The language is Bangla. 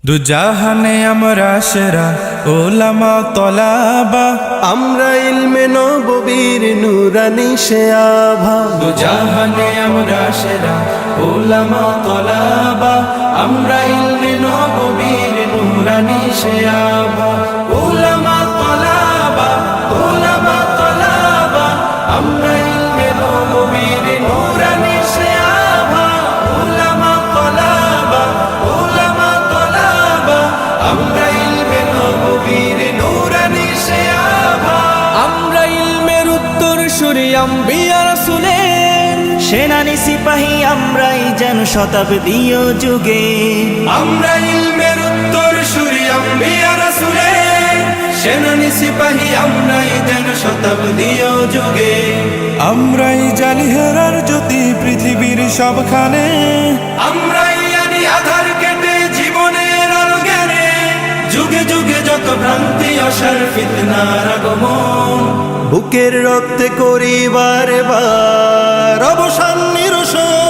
দুজাহানে আমরা সেরা ওলামা তলাবা, আমরা ইলমে নববীর নূরানি সে আভা। দুজাহানে আমরা সেরা ওলামা তলাবা, আমরা ইলমে নববীর নূরানি সে আভা। ওলামা তলাবা, ওলামা তলাবা, আমরা ইলমে নববীর নূরানি সে আভা। ওলামা তলাবা, ওলামা তলাবা, আমরা ইলমে নববীর নূরানি সে আভা। আমরা ইলমের উত্তরসূরি আম্বিয়া রাসূলের, সেনানি সিপাহী আমরাই যেন শতাব্দী ও যুগে। আমরা ইলমের উত্তরসূরি আম্বিয়া রাসূলের, সেনানি সিপাহী আমরাই যেন শতাব্দী ও যুগে। আমরাই জালিহারার জ্যোতি পৃথিবীর সবখানে, আমরাই আনি আধার কেটে জীবনের আলো জ্ঞানে। যুগে যুগে যত ভ্রান্তি অসার ফিতনার আগমন, বুকের রক্তে করি বারে বার